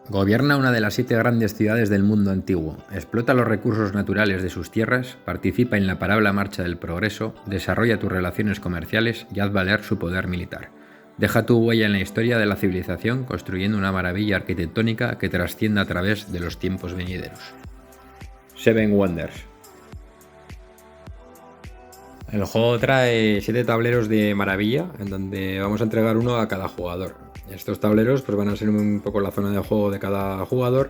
Gobierna una de las 7 grandes ciudades del mundo antiguo, explota los recursos naturales de sus tierras, participa en la imparable marcha del progreso, desarrolla tus relaciones comerciales y haz valer su poder militar. Deja tu huella en la historia de la civilización construyendo una maravilla arquitectónica que trascienda a través de los tiempos venideros. Seven Wonders. El juego trae 7 tableros de maravilla, en donde vamos a entregar uno a cada jugador. Estos tableros pues van a ser un poco la zona de juego de cada jugador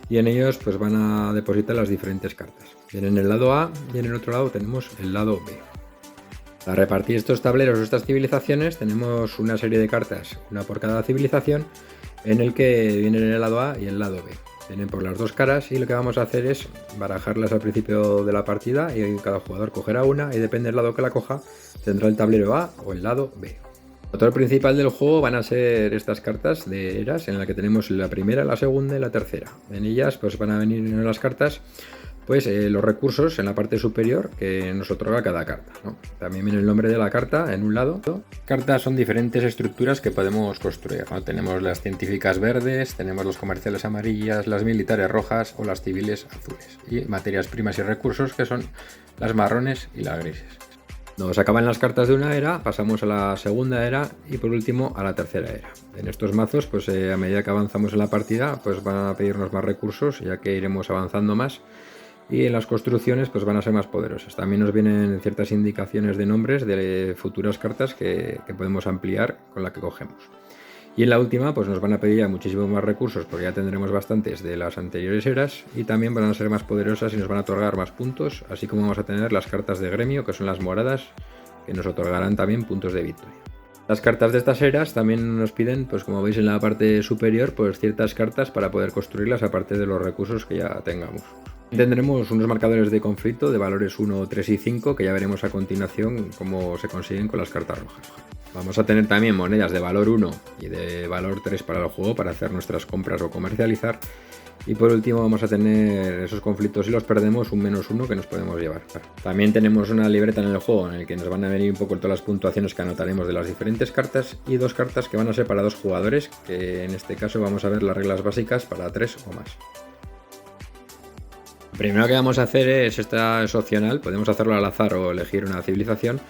y en ellos pues van a depositar las diferentes cartas. En el lado A y en el otro lado tenemos el lado B. Para repartir estos tableros o estas civilizaciones tenemos una serie de cartas, una por cada civilización, en el que vienen el lado A y el lado B. Vienen por las dos caras y lo que vamos a hacer es barajarlas al principio de la partida y cada jugador cogerá una y depende del lado que la coja tendrá el tablero A o el lado B. El motor principal del juego van a ser estas cartas de eras en la que tenemos la primera, la segunda y la tercera. En ellas pues van a venir en las cartas pues los recursos en la parte superior que nos otorga cada carta, ¿no? También viene el nombre de la carta en un lado. Cartas son diferentes estructuras que podemos construir, ¿no? Tenemos las científicas verdes, tenemos los comerciales amarillas, las militares rojas o las civiles azules. Y materias primas y recursos que son las marrones y las grises. Nos acaban las cartas de una era, pasamos a la segunda era y por último a la tercera era. En estos mazos, pues a medida que avanzamos en la partida, pues van a pedirnos más recursos, ya que iremos avanzando más. Y en las construcciones pues van a ser más poderosas. También nos vienen ciertas indicaciones de nombres de futuras cartas que podemos ampliar con la que cogemos. Y en la última pues nos van a pedir muchísimos más recursos porque ya tendremos bastantes de las anteriores eras y también van a ser más poderosas y nos van a otorgar más puntos, así como vamos a tener las cartas de gremio, que son las moradas, que nos otorgarán también puntos de victoria. Las cartas de estas eras también nos piden, pues como veis en la parte superior, pues ciertas cartas para poder construirlas aparte de los recursos que ya tengamos. Tendremos unos marcadores de conflicto de valores 1, 3 y 5 que ya veremos a continuación cómo se consiguen con las cartas rojas. Vamos a tener también monedas de valor 1 y de valor 3 para el juego para hacer nuestras compras o comercializar. Y por último vamos a tener esos conflictos, si los perdemos, un -1 que nos podemos llevar. También tenemos una libreta en el juego en el que nos van a venir un poco todas las puntuaciones que anotaremos de las diferentes cartas y 2 cartas que van a ser para 2 jugadores, que en este caso vamos a ver las reglas básicas para 3 o más. Lo primero que vamos a hacer es opcional, podemos hacerlo al azar o elegir una civilización.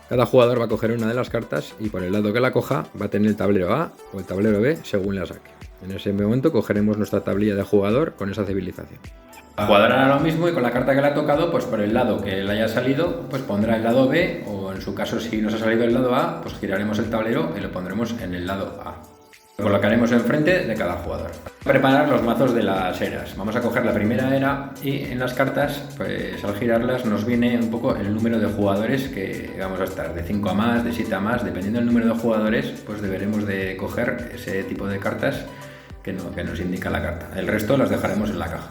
Cada jugador va a coger una de las cartas y por el lado que la coja va a tener el tablero A o el tablero B según la saque. En ese momento cogeremos nuestra tablilla de jugador con esa civilización. El jugador hará lo mismo y con la carta que le ha tocado, pues por el lado que le haya salido, pues pondrá el lado B o en su caso si nos ha salido el lado A, pues giraremos el tablero y lo pondremos en el lado A. Lo colocaremos enfrente de cada jugador. Preparar los mazos de las eras. Vamos a coger la primera era y en las cartas, pues al girarlas nos viene un poco el número de jugadores que vamos a estar, de 5 a más, de 7 a más, dependiendo del número de jugadores, pues deberemos de coger ese tipo de cartas que nos indica la carta. El resto las dejaremos en la caja.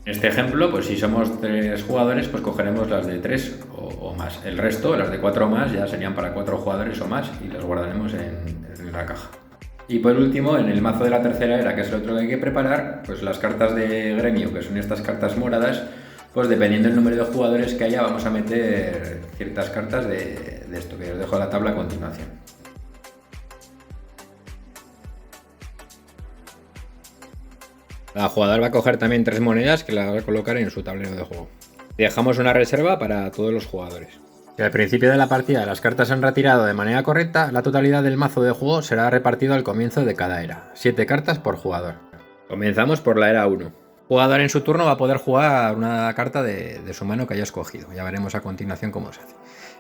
En este ejemplo, pues si somos 3 jugadores, pues cogeremos las de 3 o más. El resto, las de 4 o más, ya serían para 4 jugadores o más y las guardaremos en la caja. Y por último, en el mazo de la tercera era, que es el otro que hay que preparar, pues las cartas de gremio, que son estas cartas moradas, pues dependiendo del número de jugadores que haya, vamos a meter ciertas cartas de esto, que os dejo la tabla a continuación. Cada jugador va a coger también 3 monedas que las va a colocar en su tablero de juego. Dejamos una reserva para todos los jugadores. Si al principio de la partida las cartas se han retirado de manera correcta, la totalidad del mazo de juego será repartido al comienzo de cada era. 7 cartas por jugador. Comenzamos por la era 1. El jugador en su turno va a poder jugar una carta de su mano que haya escogido. Ya veremos a continuación cómo se hace.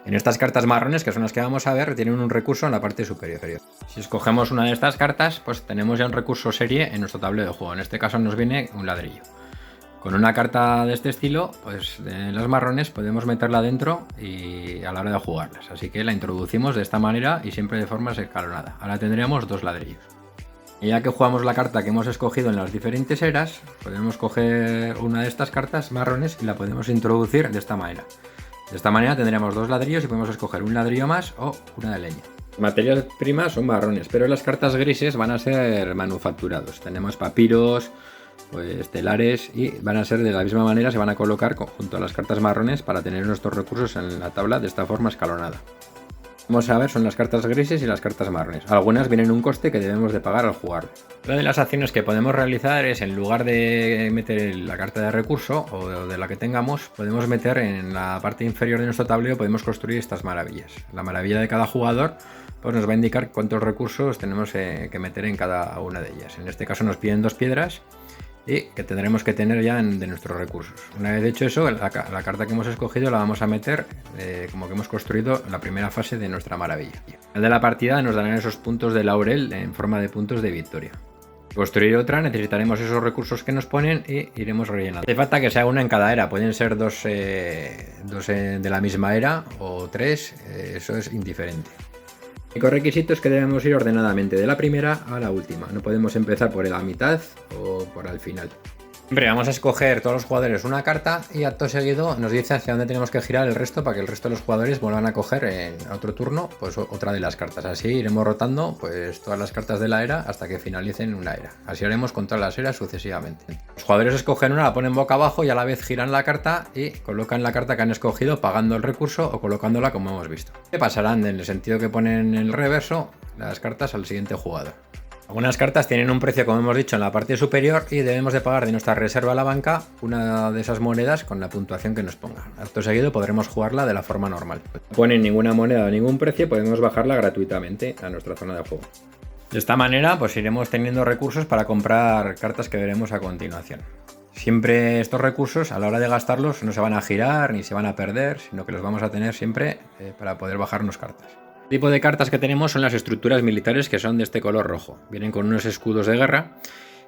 En estas cartas marrones, que son las que vamos a ver, tienen un recurso en la parte superior. Si escogemos una de estas cartas, pues tenemos ya un recurso serie en nuestro tablero de juego. En este caso nos viene un ladrillo. Con una carta de este estilo, pues en las marrones podemos meterla dentro y a la hora de jugarlas. Así que la introducimos de esta manera y siempre de forma escalonada. Ahora tendríamos 2 ladrillos. Y ya que jugamos la carta que hemos escogido en las diferentes eras, podemos coger una de estas cartas marrones y la podemos introducir de esta manera. De esta manera tendríamos 2 ladrillos y podemos escoger un ladrillo más o una de leña. Las materias primas son marrones, pero las cartas grises van a ser manufacturados. Tenemos papiros, pues telares, y van a ser de la misma manera, se van a colocar junto a las cartas marrones para tener nuestros recursos en la tabla de esta forma escalonada. Vamos a ver, son las cartas grises y las cartas marrones. Algunas vienen un coste que debemos de pagar al jugar. Una de las acciones que podemos realizar es, en lugar de meter la carta de recurso o de la que tengamos, podemos meter en la parte inferior de nuestro tablero, podemos construir estas maravillas. La maravilla de cada jugador pues nos va a indicar cuántos recursos tenemos que meter en cada una de ellas. En este caso nos piden 2 piedras y que tendremos que tener ya de nuestros recursos. Una vez hecho eso, la carta que hemos escogido la vamos a meter como que hemos construido la primera fase de nuestra maravilla. Al final de la partida nos darán esos puntos de laurel en forma de puntos de victoria. Para construir otra necesitaremos esos recursos que nos ponen y iremos rellenando. Hace falta que sea una en cada era, pueden ser dos de la misma era o 3, eso es indiferente. El único requisito es que debemos ir ordenadamente de la primera a la última, no podemos empezar por la mitad o por el final. Siempre vamos a escoger todos los jugadores una carta y acto seguido nos dice hacia dónde tenemos que girar el resto para que el resto de los jugadores vuelvan a coger en otro turno pues otra de las cartas. Así iremos rotando pues todas las cartas de la era hasta que finalicen una era. Así haremos con todas las eras sucesivamente. Los jugadores escogen una, la ponen boca abajo y a la vez giran la carta y colocan la carta que han escogido pagando el recurso o colocándola como hemos visto. ¿Qué pasarán en el sentido que ponen en el reverso las cartas al siguiente jugador? Algunas cartas tienen un precio, como hemos dicho, en la parte superior y debemos de pagar de nuestra reserva a la banca una de esas monedas con la puntuación que nos ponga. Acto seguido podremos jugarla de la forma normal. No ponen ninguna moneda o ningún precio, podemos bajarla gratuitamente a nuestra zona de juego. De esta manera pues iremos teniendo recursos para comprar cartas que veremos a continuación. Siempre estos recursos a la hora de gastarlos no se van a girar ni se van a perder, sino que los vamos a tener siempre para poder bajarnos cartas. El tipo de cartas que tenemos son las estructuras militares, que son de este color rojo. Vienen con unos escudos de guerra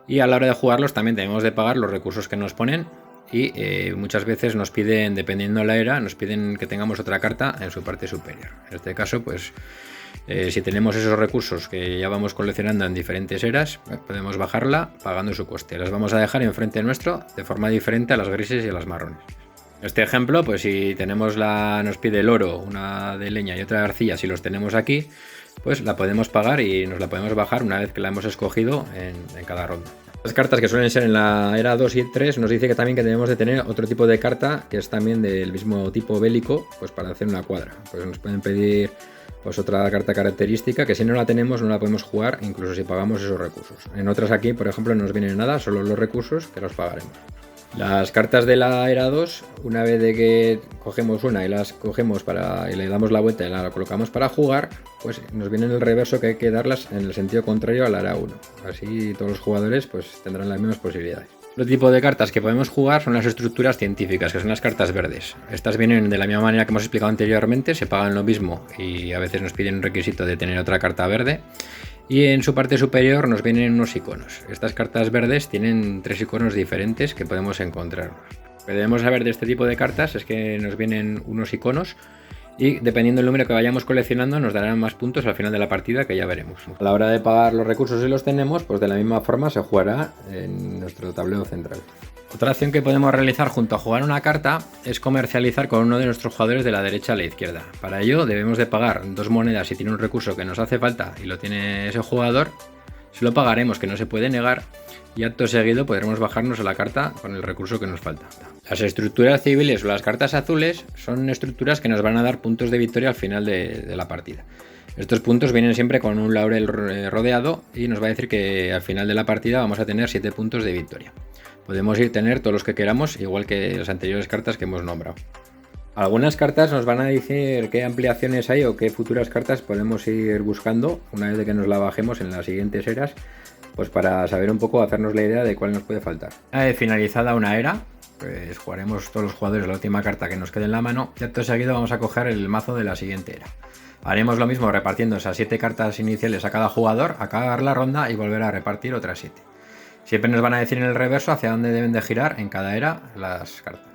y a la hora de jugarlos también tenemos de pagar los recursos que nos ponen y muchas veces nos piden, dependiendo de la era, nos piden que tengamos otra carta en su parte superior. En este caso, pues si tenemos esos recursos que ya vamos coleccionando en diferentes eras, podemos bajarla pagando su coste. Las vamos a dejar enfrente nuestro de forma diferente a las grises y a las marrones. Este ejemplo, pues si tenemos nos pide el oro, una de leña y otra de arcilla, si los tenemos aquí, pues la podemos pagar y nos la podemos bajar una vez que la hemos escogido en cada ronda. Las cartas que suelen ser en la era 2 y 3 nos dice que también que debemos de tener otro tipo de carta que es también del mismo tipo bélico, pues para hacer una cuadra. Pues nos pueden pedir pues otra carta característica que si no la tenemos no la podemos jugar incluso si pagamos esos recursos. En otras aquí, por ejemplo, no nos vienen nada, solo los recursos que los pagaremos. Las cartas de la era 2, una vez de que cogemos una y las cogemos y le damos la vuelta y la colocamos para jugar, pues nos viene en el reverso que hay que darlas en el sentido contrario a la era 1. Así todos los jugadores pues tendrán las mismas posibilidades. Otro tipo de cartas que podemos jugar son las estructuras científicas, que son las cartas verdes. Estas vienen de la misma manera que hemos explicado anteriormente, se pagan lo mismo y a veces nos piden un requisito de tener otra carta verde. Y en su parte superior nos vienen unos iconos. Estas cartas verdes tienen 3 iconos diferentes que podemos encontrar. Lo que debemos saber de este tipo de cartas es que nos vienen unos iconos y dependiendo del número que vayamos coleccionando nos darán más puntos al final de la partida, que ya veremos. A la hora de pagar los recursos si los tenemos, pues de la misma forma se jugará en nuestro tablero central. Otra acción que podemos realizar junto a jugar una carta es comercializar con uno de nuestros jugadores de la derecha a la izquierda. Para ello debemos de pagar 2 monedas si tiene un recurso que nos hace falta y lo tiene ese jugador. Si lo pagaremos, que no se puede negar, y acto seguido podremos bajarnos a la carta con el recurso que nos falta. Las estructuras civiles o las cartas azules son estructuras que nos van a dar puntos de victoria al final de la partida. Estos puntos vienen siempre con un laurel rodeado y nos va a decir que al final de la partida vamos a tener 7 puntos de victoria. Podemos tener todos los que queramos, igual que las anteriores cartas que hemos nombrado. Algunas cartas nos van a decir qué ampliaciones hay o qué futuras cartas podemos ir buscando una vez de que nos la bajemos en las siguientes eras, pues para saber un poco, hacernos la idea de cuál nos puede faltar. Una vez finalizada una era, pues jugaremos todos los jugadores la última carta que nos quede en la mano y acto seguido vamos a coger el mazo de la siguiente era. Haremos lo mismo repartiendo esas 7 cartas iniciales a cada jugador, acabar la ronda y volver a repartir otras 7. Siempre nos van a decir en el reverso hacia dónde deben de girar en cada era las cartas.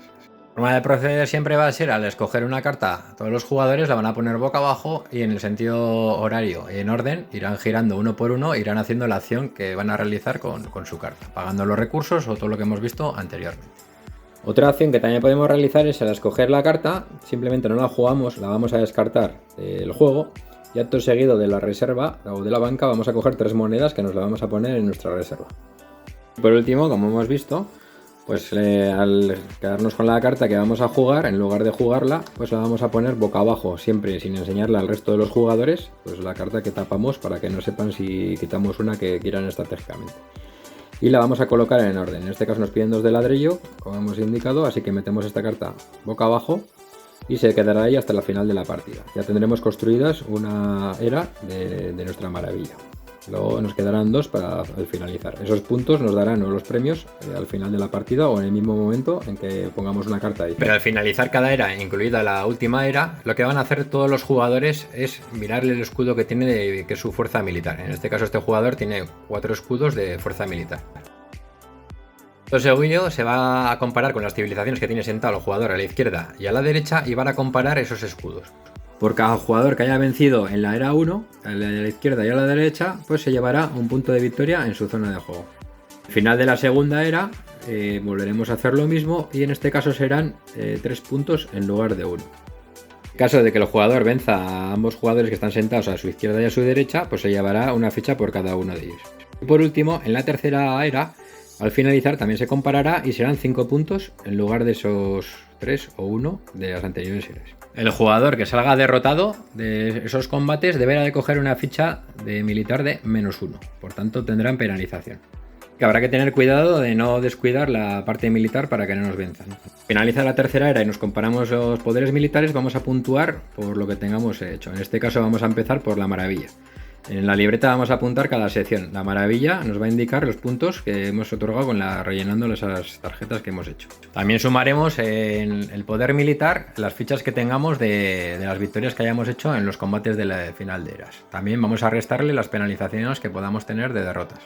La forma de proceder siempre va a ser al escoger una carta, todos los jugadores la van a poner boca abajo y en el sentido horario y en orden irán girando uno por uno, irán haciendo la acción que van a realizar con su carta, pagando los recursos o todo lo que hemos visto anteriormente. Otra acción que también podemos realizar es al escoger la carta, simplemente no la jugamos, la vamos a descartar del juego y acto seguido de la reserva o de la banca vamos a coger 3 monedas que nos la vamos a poner en nuestra reserva. Por último, como hemos visto, Pues al quedarnos con la carta que vamos a jugar, en lugar de jugarla, pues la vamos a poner boca abajo, siempre sin enseñarla al resto de los jugadores, pues la carta que tapamos para que no sepan si quitamos una que quieran estratégicamente. Y la vamos a colocar en orden. En este caso nos piden 2 de ladrillo, como hemos indicado, así que metemos esta carta boca abajo y se quedará ahí hasta la final de la partida. Ya tendremos construidas una era de nuestra maravilla. Luego nos quedarán 2 para finalizar. Esos puntos nos darán los premios al final de la partida o en el mismo momento en que pongamos una carta ahí. Pero al finalizar cada era, incluida la última era, lo que van a hacer todos los jugadores es mirarle el escudo que tiene, que es su fuerza militar. En este caso este jugador tiene 4 escudos de fuerza militar. Lo segundo se va a comparar con las civilizaciones que tiene sentado el jugador a la izquierda y a la derecha y van a comparar esos escudos. Por cada jugador que haya vencido en la era 1, a la izquierda y a la derecha, pues se llevará un punto de victoria en su zona de juego. Al final de la segunda era volveremos a hacer lo mismo y en este caso serán 3 puntos en lugar de 1. En caso de que el jugador venza a ambos jugadores que están sentados a su izquierda y a su derecha, pues se llevará una ficha por cada uno de ellos. Y por último, en la tercera era, al finalizar también se comparará y serán 5 puntos en lugar de esos 3 o 1 de las anteriores eras. El jugador que salga derrotado de esos combates deberá de coger una ficha de militar de -1, por tanto tendrán penalización. Que habrá que tener cuidado de no descuidar la parte militar para que no nos venzan. Finaliza la tercera era y nos comparamos los poderes militares, vamos a puntuar por lo que tengamos hecho. En este caso vamos a empezar por la maravilla. En la libreta vamos a apuntar cada sección. La maravilla nos va a indicar los puntos que hemos otorgado rellenando esas tarjetas que hemos hecho. También sumaremos en el poder militar las fichas que tengamos de las victorias que hayamos hecho en los combates de la final de eras. También vamos a restarle las penalizaciones que podamos tener de derrotas.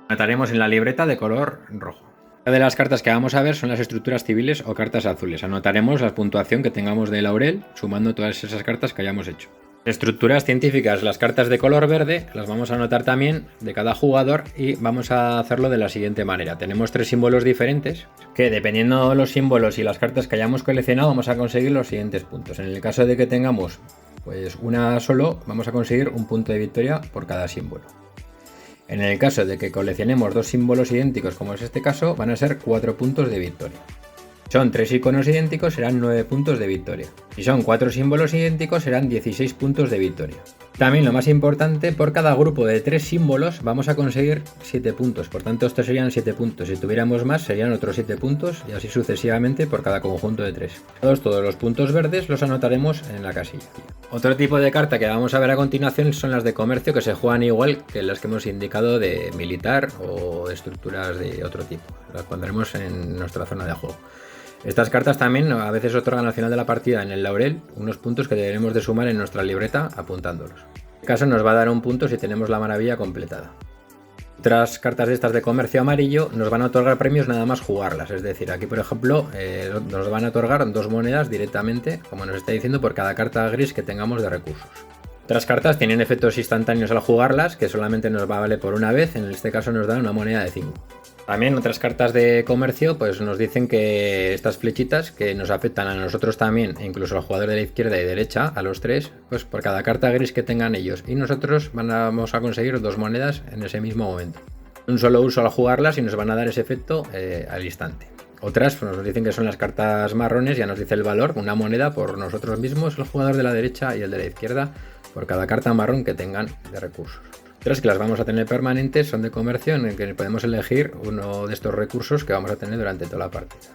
Anotaremos en la libreta de color rojo. Una de las cartas que vamos a ver son las estructuras civiles o cartas azules. Anotaremos la puntuación que tengamos de laurel sumando todas esas cartas que hayamos hecho. Estructuras científicas, las cartas de color verde, las vamos a anotar también de cada jugador y vamos a hacerlo de la siguiente manera. Tenemos 3 símbolos diferentes que dependiendo de los símbolos y las cartas que hayamos coleccionado vamos a conseguir los siguientes puntos. En el caso de que tengamos pues una solo, vamos a conseguir un punto de victoria por cada símbolo. En el caso de que coleccionemos 2 símbolos idénticos como es este caso, van a ser 4 puntos de victoria. Son 3 iconos idénticos, serán 9 puntos de victoria. Si son 4 símbolos idénticos, serán 16 puntos de victoria. También lo más importante, por cada grupo de 3 símbolos vamos a conseguir 7 puntos. Por tanto, estos serían 7 puntos. Si tuviéramos más, serían otros 7 puntos y así sucesivamente por cada conjunto de 3. Todos los puntos verdes los anotaremos en la casilla. Otro tipo de carta que vamos a ver a continuación son las de comercio, que se juegan igual que las que hemos indicado de militar o de estructuras de otro tipo. Las pondremos en nuestra zona de juego. Estas cartas también a veces otorgan al final de la partida en el laurel unos puntos que deberemos de sumar en nuestra libreta apuntándolos. En este caso nos va a dar un punto si tenemos la maravilla completada. Otras cartas de estas de comercio amarillo nos van a otorgar premios nada más jugarlas, es decir, aquí por ejemplo nos van a otorgar 2 monedas directamente, como nos está diciendo, por cada carta gris que tengamos de recursos. Otras cartas tienen efectos instantáneos al jugarlas, que solamente nos va a valer por una vez, en este caso nos dan una moneda de 5. También otras cartas de comercio pues nos dicen que estas flechitas que nos afectan a nosotros también, e incluso al jugador de la izquierda y derecha, a los 3, pues por cada carta gris que tengan ellos y nosotros vamos a conseguir 2 monedas en ese mismo momento. Un solo uso al jugarlas y nos van a dar ese efecto al instante. Otras pues, nos dicen que son las cartas marrones, ya nos dice el valor, una moneda por nosotros mismos, el jugador de la derecha y el de la izquierda, por cada carta marrón que tengan de recursos. Otras que las vamos a tener permanentes son de comercio, en el que podemos elegir uno de estos recursos que vamos a tener durante toda la partida.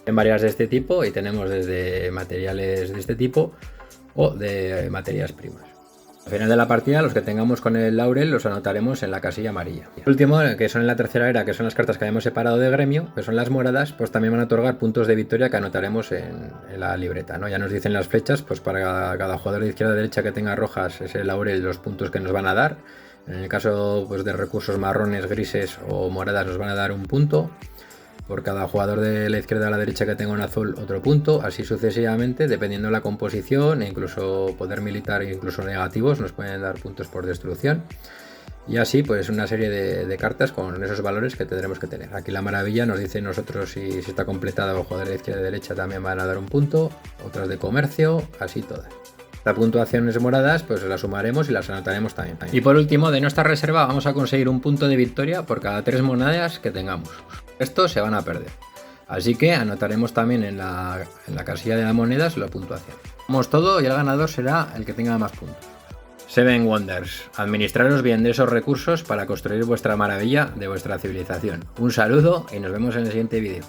En varias de este tipo y tenemos desde materiales de este tipo o de materias primas. Al final de la partida los que tengamos con el laurel los anotaremos en la casilla amarilla. El último, que son en la tercera era, que son las cartas que hayamos separado de gremio, que son las moradas, pues también van a otorgar puntos de victoria que anotaremos en la libreta, ¿no? Ya nos dicen las flechas, pues para cada jugador de izquierda a derecha que tenga rojas ese laurel los puntos que nos van a dar. En el caso pues, de recursos marrones, grises o moradas nos van a dar un punto. Por cada jugador de la izquierda a la derecha que tenga un azul, otro punto. Así sucesivamente, dependiendo de la composición e incluso poder militar e incluso negativos, nos pueden dar puntos por destrucción. Y así pues una serie de cartas con esos valores que tendremos que tener. Aquí la maravilla nos dice nosotros si está completada o el jugador de izquierda y derecha también van a dar un punto. Otras de comercio, así todas. Las puntuaciones moradas pues las sumaremos y las anotaremos también. Y por último, de nuestra reserva vamos a conseguir un punto de victoria por cada 3 monedas que tengamos. Estos se van a perder. Así que anotaremos también en la casilla de las monedas la puntuación. Hacemos todo y el ganador será el que tenga más puntos. Seven Wonders. Administraros bien de esos recursos para construir vuestra maravilla de vuestra civilización. Un saludo y nos vemos en el siguiente vídeo.